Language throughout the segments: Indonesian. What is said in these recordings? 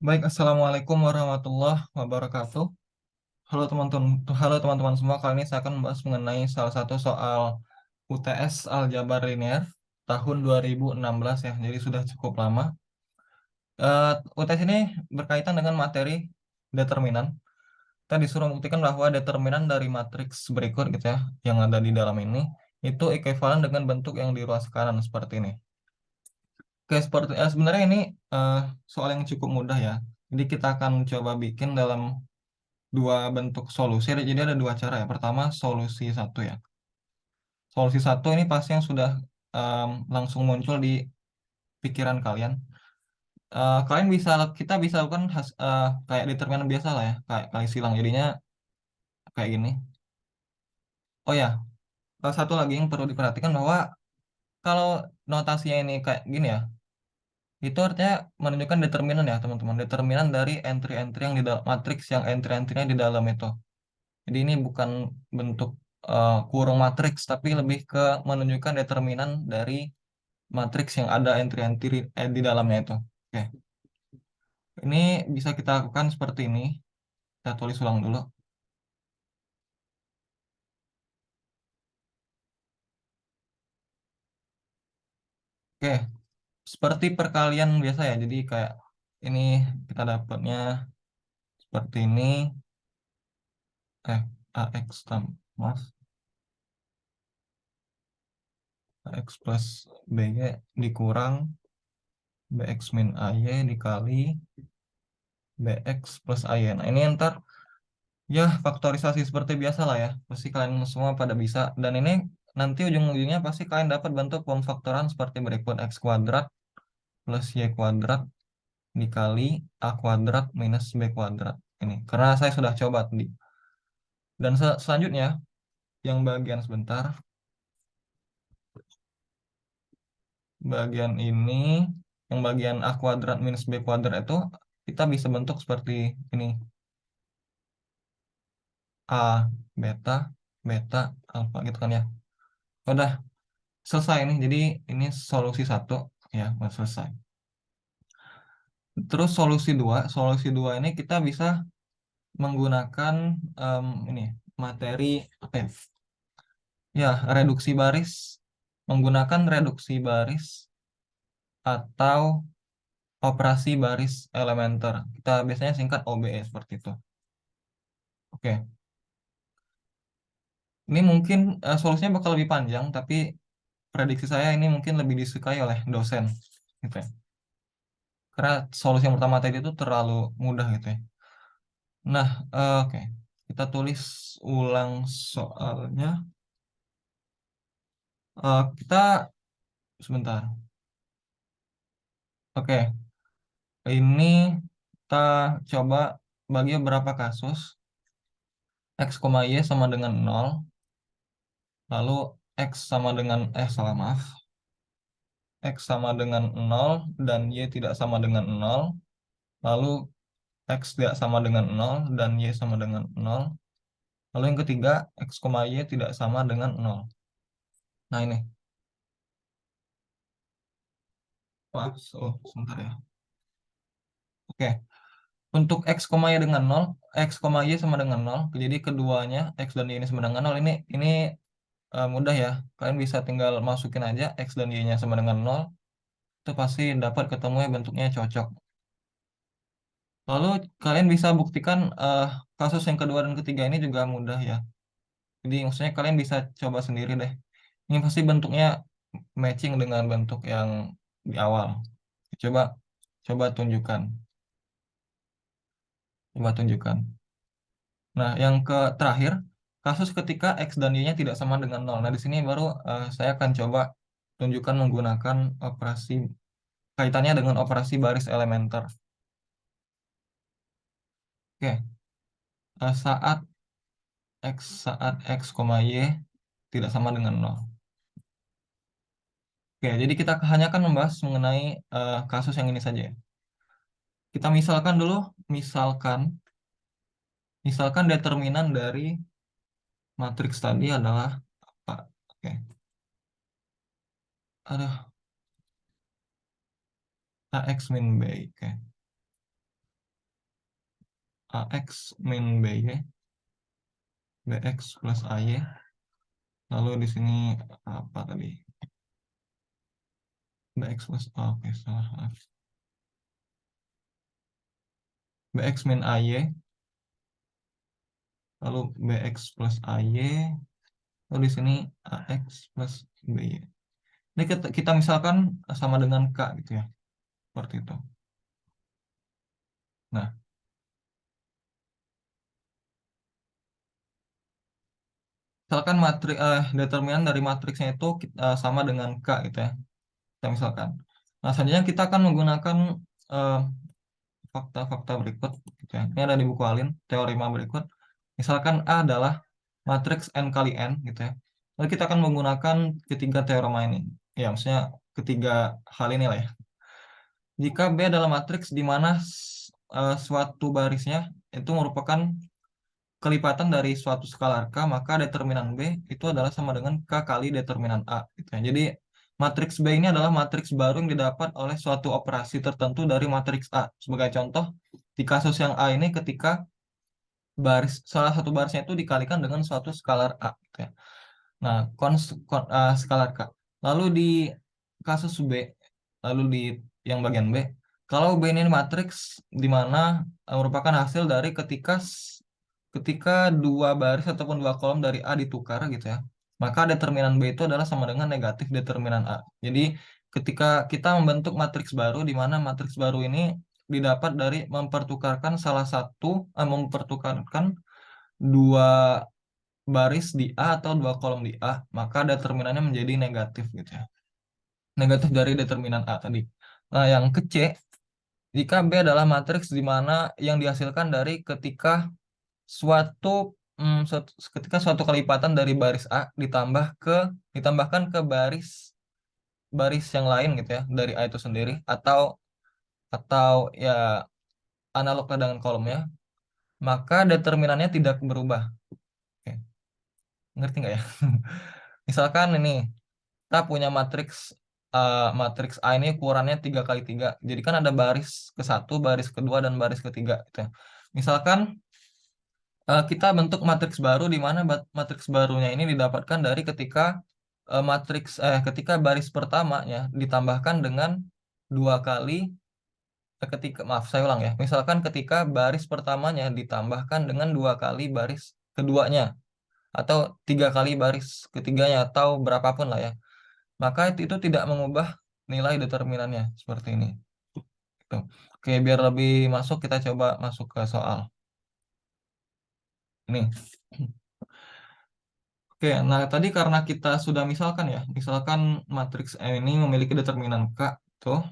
Baik, Assalamualaikum warahmatullahi wabarakatuh. Halo teman-teman semua. Kali ini saya akan membahas mengenai salah satu soal UTS Aljabar Linear tahun 2016 ya. Jadi sudah cukup lama. UTS ini berkaitan dengan materi determinan. Kita disuruh membuktikan bahwa determinan dari matriks berikut gitu ya, yang ada di dalam ini, itu ekuivalen dengan bentuk yang di ruas kanan seperti ini. Oke, sebenarnya ini eh, soal yang cukup mudah ya. Jadi kita akan coba bikin dalam dua bentuk solusi. Jadi ada dua cara ya. Pertama, solusi satu ya. Solusi satu ini pasti yang sudah langsung muncul di pikiran kalian. Kalian kita bisa lakukan kayak determinan biasa lah ya, kayak kali silang. Jadinya kayak gini. Oh ya, satu lagi yang perlu diperhatikan bahwa kalau notasinya ini kayak gini ya, itu artinya menunjukkan determinan ya teman-teman. Determinan dari entry-entry yang di dalam matriks yang entry-entrynya di dalam itu. Jadi ini bukan bentuk kurung matriks, tapi lebih ke menunjukkan determinan dari matriks yang ada entry-entry di dalamnya itu. Oke, ini bisa kita lakukan seperti ini. Kita tulis ulang dulu. Oke, seperti perkalian biasa ya. Jadi kayak ini kita dapatnya seperti ini. AX maaf, AX plus BY dikurang BX min AY dikali BX plus AY. Nah, ini ntar ya, faktorisasi seperti biasa lah ya. Pasti kalian semua pada bisa. Dan ini nanti ujung-ujungnya pasti kalian dapat bentuk pemfaktoran seperti berikut. X kuadrat plus Y kuadrat dikali A kuadrat minus B kuadrat. Ini, karena saya sudah coba tadi. Dan selanjutnya, yang bagian sebentar. Bagian ini, yang bagian A kuadrat minus B kuadrat itu, kita bisa bentuk seperti ini. A, beta, beta, alfa gitu kan ya. Udah, selesai nih. Jadi ini solusi satu ya, udah selesai. Terus solusi dua ini kita bisa menggunakan ini materi apa ya? Ya, reduksi baris, menggunakan reduksi baris atau operasi baris elementer. Kita biasanya singkat OBE seperti itu. Oke, ini mungkin solusinya bakal lebih panjang, tapi prediksi saya ini mungkin lebih disukai oleh dosen, gitu ya. Karena solusi yang pertama tadi itu terlalu mudah gitu ya. Nah, oke. Kita tulis ulang soalnya. Kita sebentar. Oke, ini kita coba bagi beberapa kasus. X, Y sama dengan nol. Lalu X sama dengan, salah maaf. X sama dengan nol dan Y tidak sama dengan nol. Lalu X tidak sama dengan nol dan Y sama dengan nol. Lalu yang ketiga, X, Y tidak sama dengan nol. Nah ini. Wah, sebentar ya. Oke. Untuk X, Y dengan nol, X, Y sama dengan nol. Jadi keduanya, X dan Y ini sama dengan nol. Ini mudah ya. Kalian bisa tinggal masukin aja X dan Y-nya sama dengan nol. Itu pasti dapat ketemu ya, bentuknya cocok. Lalu kalian bisa buktikan kasus yang kedua dan ketiga ini juga mudah ya. Jadi maksudnya kalian bisa coba sendiri deh. Ini pasti bentuknya matching dengan bentuk yang di awal. Coba coba tunjukkan. Coba tunjukkan. Nah, yang terakhir, kasus ketika X dan Y-nya tidak sama dengan nol. Nah, di sini baru saya akan coba tunjukkan menggunakan operasi, kaitannya dengan operasi baris elementer. Oke, saat X, Y tidak sama dengan nol. Oke, jadi kita hanya akan membahas mengenai kasus yang ini saja ya. Kita misalkan dulu, misalkan, misalkan determinan dari matriks tadi adalah apa? Oke, ada AX min B. Oke. AX min BY, BX plus AY. Lalu di sini apa tadi? BX plus oke, salah. BX min AY, lalu BX plus AY, lalu di sini AX plus BY. Ini kita misalkan sama dengan K gitu ya, seperti itu. Nah, misalkan determinan dari matriksnya itu sama dengan K gitu ya, kita misalkan. Nah, selanjutnya kita akan menggunakan eh, fakta-fakta berikut gitu ya. Ini ada di buku Alin, teorema berikut. Misalkan A adalah matriks N kali N gitu ya. Lalu kita akan menggunakan ketiga teorema ini. Ya, maksudnya ketiga hal ini lah ya. Jika B adalah matriks di mana suatu barisnya itu merupakan kelipatan dari suatu skalar K, maka determinan B itu adalah sama dengan K kali determinan A gitu ya. Jadi matriks B ini adalah matriks baru yang didapat oleh suatu operasi tertentu dari matriks A. Sebagai contoh, di kasus yang A ini ketika salah satu barisnya itu dikalikan dengan suatu skalar A gitu ya. Nah, skalar K. Lalu di kasus B, lalu di yang bagian B, kalau B ini matriks di mana merupakan hasil dari ketika dua baris ataupun dua kolom dari A ditukar gitu ya, maka determinan B itu adalah sama dengan negatif determinan A. Jadi ketika kita membentuk matriks baru di mana matriks baru ini didapat dari mempertukarkan dua baris di A atau dua kolom di A, maka determinannya menjadi negatif gitu ya. Negatif dari determinan A tadi. Nah, yang ke C, jika B adalah matriks di mana yang dihasilkan dari suatu ketika suatu kelipatan dari baris A ditambahkan ke baris baris yang lain gitu ya dari A itu sendiri atau ya analognya dengan kolomnya, maka determinannya tidak berubah. Oke, ngerti nggak ya? Misalkan ini kita punya matriks A ini ukurannya 3 kali 3. Jadi kan ada baris ke satu, baris kedua, dan baris ketiga gitu ya. Misalkan kita bentuk matriks baru di mana matriks barunya ini didapatkan dari ketika baris pertamanya ditambahkan dengan dua kali maaf saya ulang ya. Misalkan ketika baris pertamanya ditambahkan dengan dua kali baris keduanya atau tiga kali baris ketiganya atau berapapun lah ya, maka itu tidak mengubah nilai determinannya seperti ini. Gitu. Oke, biar lebih masuk kita coba masuk ke soal. Nih. Oke, nah tadi karena kita sudah misalkan matriks M ini memiliki determinan K, tuh,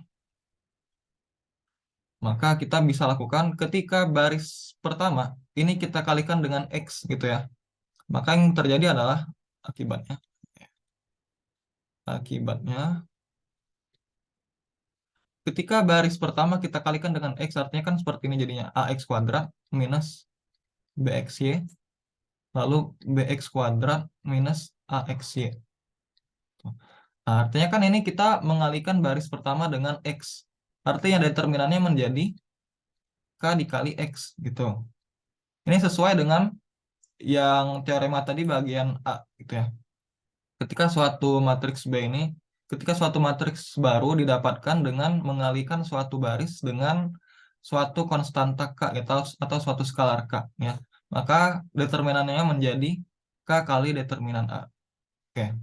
maka kita bisa lakukan ketika baris pertama ini kita kalikan dengan X gitu ya. Maka yang terjadi adalah akibatnya, akibatnya ketika baris pertama kita kalikan dengan X, artinya kan seperti ini jadinya AX kuadrat minus BXY, lalu BX kuadrat minus AXY. Nah, artinya kan ini kita mengalihkan baris pertama dengan X. Artinya determinannya menjadi K dikali X gitu. Ini sesuai dengan yang teorema tadi bagian A gitu ya. Ketika suatu matriks B ini, ketika suatu matriks baru didapatkan dengan mengalihkan suatu baris dengan suatu konstanta K gitu, atau suatu skalar K ya. Maka determinannya menjadi K kali determinan A. Oke.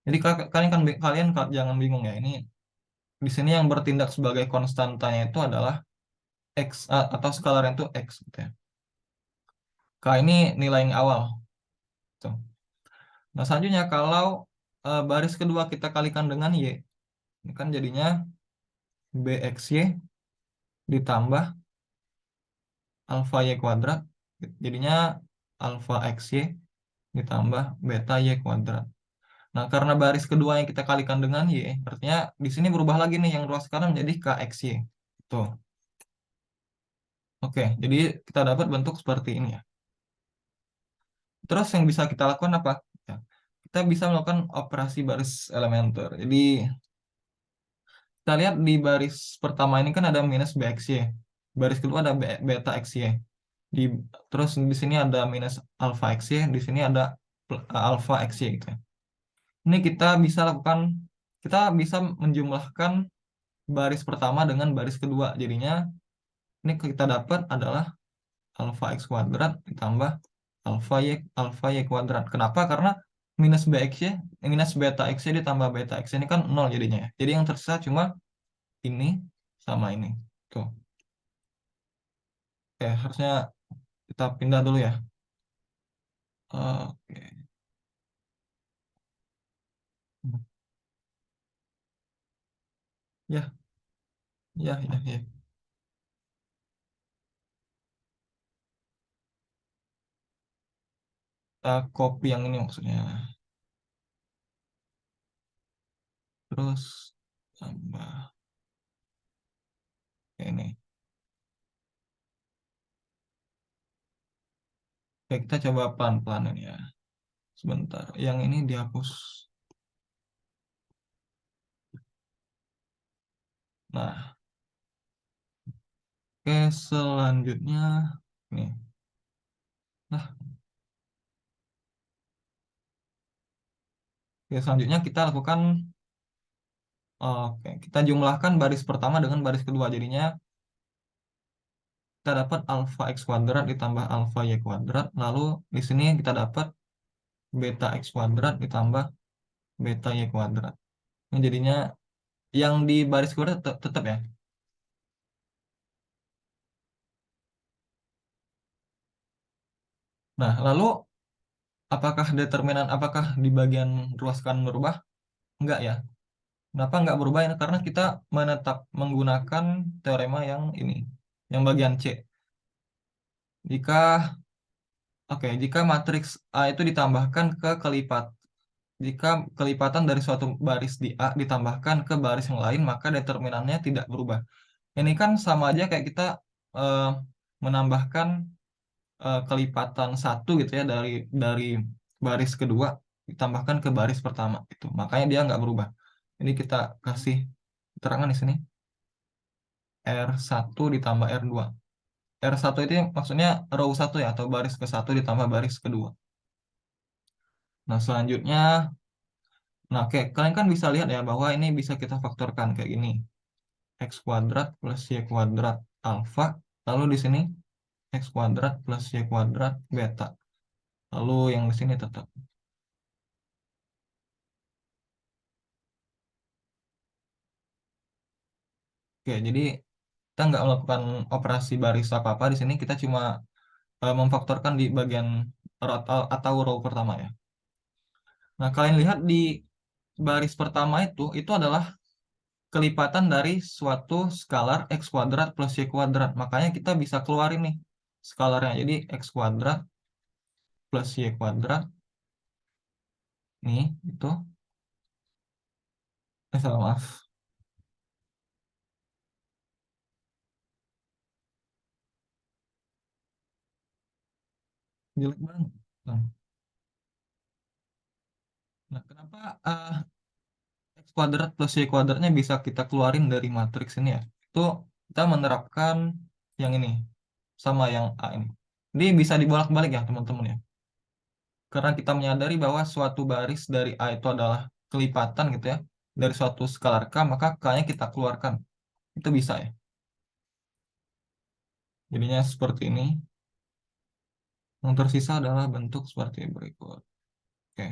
Jadi kalian jangan bingung ya. Ini di sini yang bertindak sebagai konstantanya itu adalah X atau skalar itu X gitu ya. K ini nilai yang awal. Tuh. Nah, selanjutnya kalau baris kedua kita kalikan dengan Y, ini kan jadinya BXY ditambah alfa Y kuadrat, jadinya alfa XY ditambah beta Y kuadrat. Nah, karena baris kedua yang kita kalikan dengan Y, artinya di sini berubah lagi nih, yang ruas kanan menjadi KXY. Tuh. Oke, jadi kita dapat bentuk seperti ini ya. Terus yang bisa kita lakukan apa? Ya, kita bisa melakukan operasi baris elementer. Jadi kita lihat di baris pertama ini kan ada minus BXY. Baris kedua ada beta XY. Di, terus di sini ada minus alpha XY, di sini ada alpha XY gitu ya. Ini kita bisa menjumlahkan baris pertama dengan baris kedua. Jadinya ini kita dapat adalah alpha x kuadrat ditambah alpha y kuadrat. Kenapa? Karena minus bx y minus beta x y ditambah beta x y ini kan nol jadinya ya. Jadi yang tersisa cuma ini sama ini. Tuh. Oke, harusnya kita pindah dulu ya. Oke. Ya, ya, ya, ya. Kita copy yang ini maksudnya. Terus tambah ini. Oke, kita coba pelan-pelan ini ya. Sebentar. Yang ini dihapus. Nah, oke, selanjutnya nih. Nah, oke, selanjutnya kita lakukan oke, kita jumlahkan baris pertama dengan baris kedua. Jadinya kita dapat alfa x kuadrat ditambah alfa y kuadrat. Lalu di sini kita dapat beta x kuadrat ditambah beta y kuadrat. Ini jadinya yang di baris kedua tetap ya. Nah, lalu apakah di bagian ruaskan berubah? Enggak ya. Kenapa enggak berubah? Ini karena kita menggunakan teorema yang ini, yang bagian C. Jika jika matriks A itu ditambahkan ke jika kelipatan dari suatu baris di A ditambahkan ke baris yang lain, maka determinannya tidak berubah. Ini kan sama aja kayak kita eh, menambahkan kelipatan satu gitu ya dari baris kedua ditambahkan ke baris pertama itu. Makanya dia nggak berubah. Ini kita kasih keterangan di sini R1 ditambah R2. R1 itu maksudnya row satu ya atau baris ke satu ditambah baris kedua. Nah, selanjutnya nah, oke, kalian kan bisa lihat ya bahwa ini bisa kita faktorkan kayak gini. X kuadrat plus Y kuadrat alfa. Lalu di sini X kuadrat plus Y kuadrat beta. Lalu yang di sini tetap. Oke, jadi kita nggak melakukan operasi baris apa-apa di sini. Kita cuma memfaktorkan di bagian atau row pertama ya. Nah, kalian lihat di baris pertama itu adalah kelipatan dari suatu skalar X kuadrat plus Y kuadrat. Makanya kita bisa keluarin nih skalarnya. Jadi X kuadrat plus Y kuadrat. Nih, itu. Salah maaf. Jelek banget. Nah, kenapa X kuadrat plus Y kuadratnya bisa kita keluarin dari matriks ini ya? Itu kita menerapkan yang ini sama yang A ini. Jadi bisa dibolak-balik ya teman-teman ya. Karena kita menyadari bahwa suatu baris dari A itu adalah kelipatan gitu ya. Dari suatu skalar K, maka K-nya kita keluarkan. Itu bisa ya. Jadinya seperti ini. Yang tersisa adalah bentuk seperti berikut. Oke,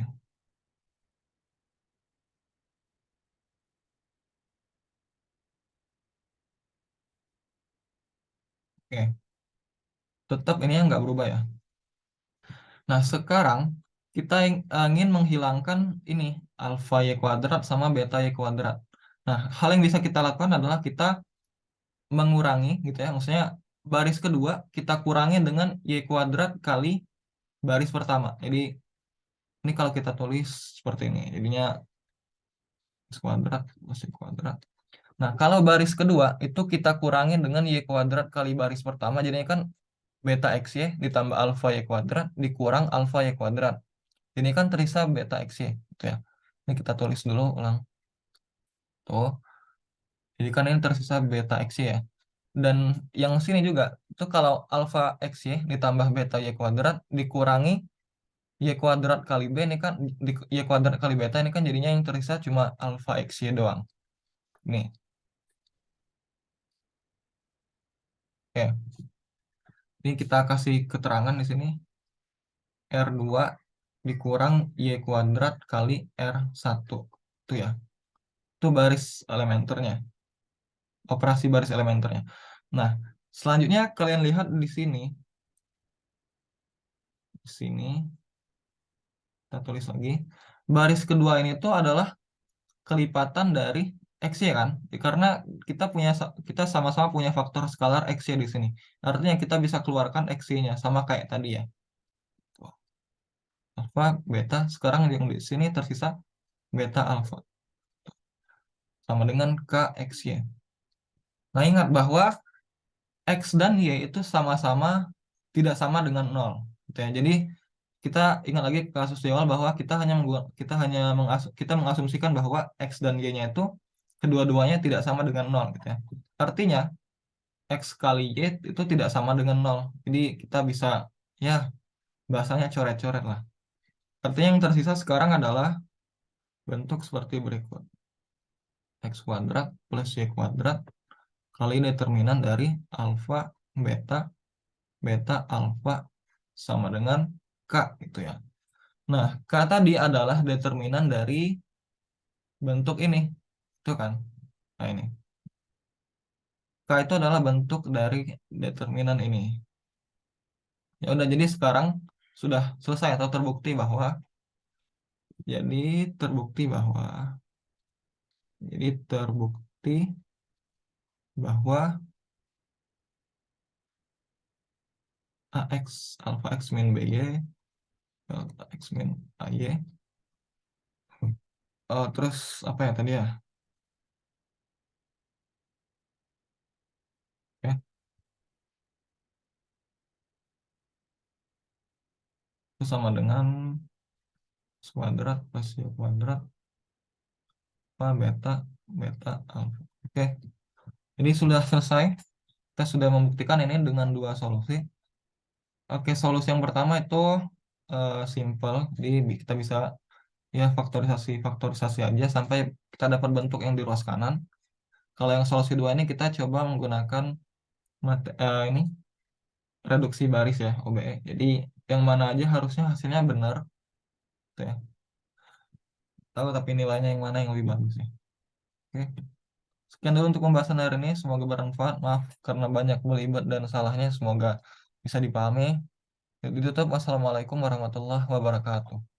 oke. Tetap ini yang nggak berubah ya. Nah, sekarang kita ingin menghilangkan ini alfa y kuadrat sama beta y kuadrat. Nah, hal yang bisa kita lakukan adalah kita mengurangi gitu ya. Maksudnya baris kedua kita kurangi dengan y kuadrat kali baris pertama. Jadi ini kalau kita tulis seperti ini. Jadinya x kuadrat plus y kuadrat. Nah, kalau baris kedua itu kita kurangi dengan y kuadrat kali baris pertama. Jadinya kan beta x y ditambah alfa y kuadrat dikurang alfa y kuadrat. Ini kan tersisa beta XY gitu ya. Ini kita tulis dulu ulang. Tuh. Jadi kan ini tersisa beta XY ya. Dan yang sini juga, itu kalau alfa XY ditambah beta Y kuadrat dikurangi Y kuadrat kali B ini kan, Y kuadrat kali beta ini kan jadinya yang tersisa cuma alfa XY doang. Nih, oke. Ini kita kasih keterangan di sini. R2 dikurang Y kuadrat kali R1. Itu ya. Itu baris elementernya. Operasi baris elementernya. Nah, selanjutnya kalian lihat di sini. Di sini, kita tulis lagi. Baris kedua ini tuh adalah kelipatan dari X ya kan? Karena kita sama-sama punya faktor skalar X ya di sini. Artinya kita bisa keluarkan X-nya sama kayak tadi ya. Tuh. Alfa, beta, sekarang yang di sini tersisa beta alfa sama dengan KXY. Nah, ingat bahwa X dan Y itu sama-sama tidak sama dengan nol. Gitu ya. Jadi kita ingat lagi kasus di awal bahwa kita mengasumsikan bahwa X dan Y-nya itu kedua-duanya tidak sama dengan nol gitu ya. Artinya X kali Y itu tidak sama dengan nol. Jadi kita bisa ya bahasanya coret-coret lah. Artinya yang tersisa sekarang adalah bentuk seperti berikut. X kuadrat plus Y kuadrat kali determinan dari alfa, beta, beta, alfa sama dengan K gitu ya. Nah, K tadi adalah determinan dari bentuk ini. Itu kan. Nah, ini. K itu adalah bentuk dari determinan ini. Ya udah, jadi sekarang sudah selesai atau jadi terbukti bahwa jadi terbukti bahwa AX alfa X min BY delta X min AY. Oh, terus apa ya tadi ya? Oke, itu sama dengan X kuadrat plus Y kuadrat apa beta beta alfa. Oke, jadi sudah selesai. Kita sudah membuktikan ini dengan dua solusi. Oke, solusi yang pertama itu simple. Jadi kita bisa ya faktorisasi aja sampai kita dapat bentuk yang di ruas kanan. Kalau yang solusi dua ini kita coba menggunakan ini reduksi baris ya, OBE. Jadi yang mana aja harusnya hasilnya benar, gitu ya. Tahu tapi nilainya yang mana yang lebih bagus ya. Oke. Sekian dulu untuk pembahasan hari ini. Semoga bermanfaat. Maaf karena banyak belibet dan salahnya. Semoga bisa dipahami. Ditutup. Wassalamualaikum warahmatullahi wabarakatuh.